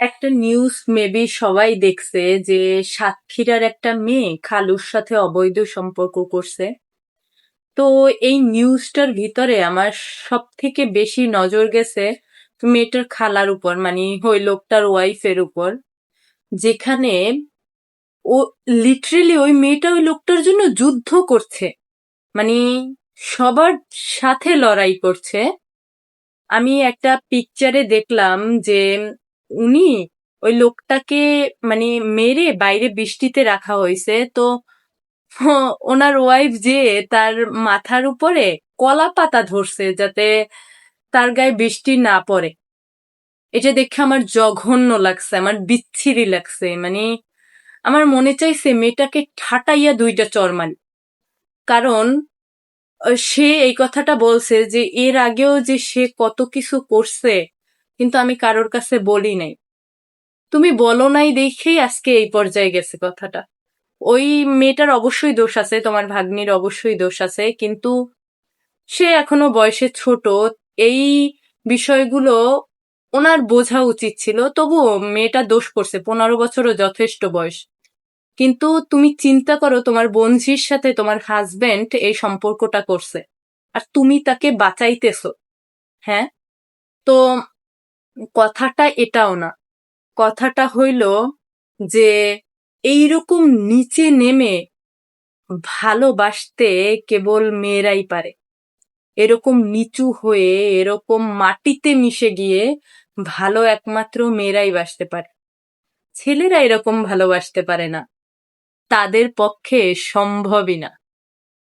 একটা news maybe সবাই দেখছে যে সাতক্ষীরার একটা মেয়ে খালুর সাথে অবৈধ সম্পর্ক করছে। তো এই নিউজটার ভিতরে আমার সব থেকে বেশি নজর গেছে মেয়েটার খালার উপর, মানে ওই লোকটার ওয়াইফের উপর, যেখানে ও লিটারেলি ওই মেয়েটা ওই লোকটার জন্য যুদ্ধ করছে, মানে সবার সাথে লড়াই করছে। আমি একটা পিকচারে দেখলাম যে উনি ওই লোকটাকে মানে মেরে বাইরে বৃষ্টিতে রাখা হয়েছে। তো ওনার ওয়াইফ যে তার মাথার উপরে কলা পাতা ধরছে যাতে তার গায়ে বৃষ্টি না পড়ে। এটা দেখে আমার জঘন্য লাগছে, আমার বিচ্ছিরি লাগছে, মানে আমার মনে চাইছে মেয়েটাকে ঠাটাইয়া দুইটা চর মারি। কারণ সে এই কথাটা বলছে যে এর আগেও যে সে কত কিছু করছে, কিন্তু আমি কারোর কাছে বলি নাই। তুমি বলো নাই দেখেই আজকে এই পর্যায়ে গেছে কথাটা। ওই মেয়েটার অবশ্যই দোষ আছে, তোমার ভাগ্নির অবশ্যই দোষ আছে, কিন্তু সে এখনো বয়সে ছোট। এই বিষয়গুলো ওনার বোঝা উচিত ছিল। তবুও মেয়েটা দোষ করছে, 15 বছরও যথেষ্ট বয়স। কিন্তু তুমি চিন্তা করো, তোমার বোনঝির সাথে তোমার হাজবেন্ড এই সম্পর্কটা করছে, আর তুমি তাকে বাঁচাইতেছো। হ্যাঁ, তো কথাটা এটাও না। কথাটা হইল যে এইরকম নিচে নেমে ভালোবাসতে কেবল মেয়েরাই পারে। এরকম নিচু হয়ে, এরকম মাটিতে মিশে গিয়ে ভালো একমাত্র মেয়েরাই বাসতে পারে। ছেলেরা এরকম ভালোবাসতে পারে না, তাদের পক্ষে সম্ভবই না।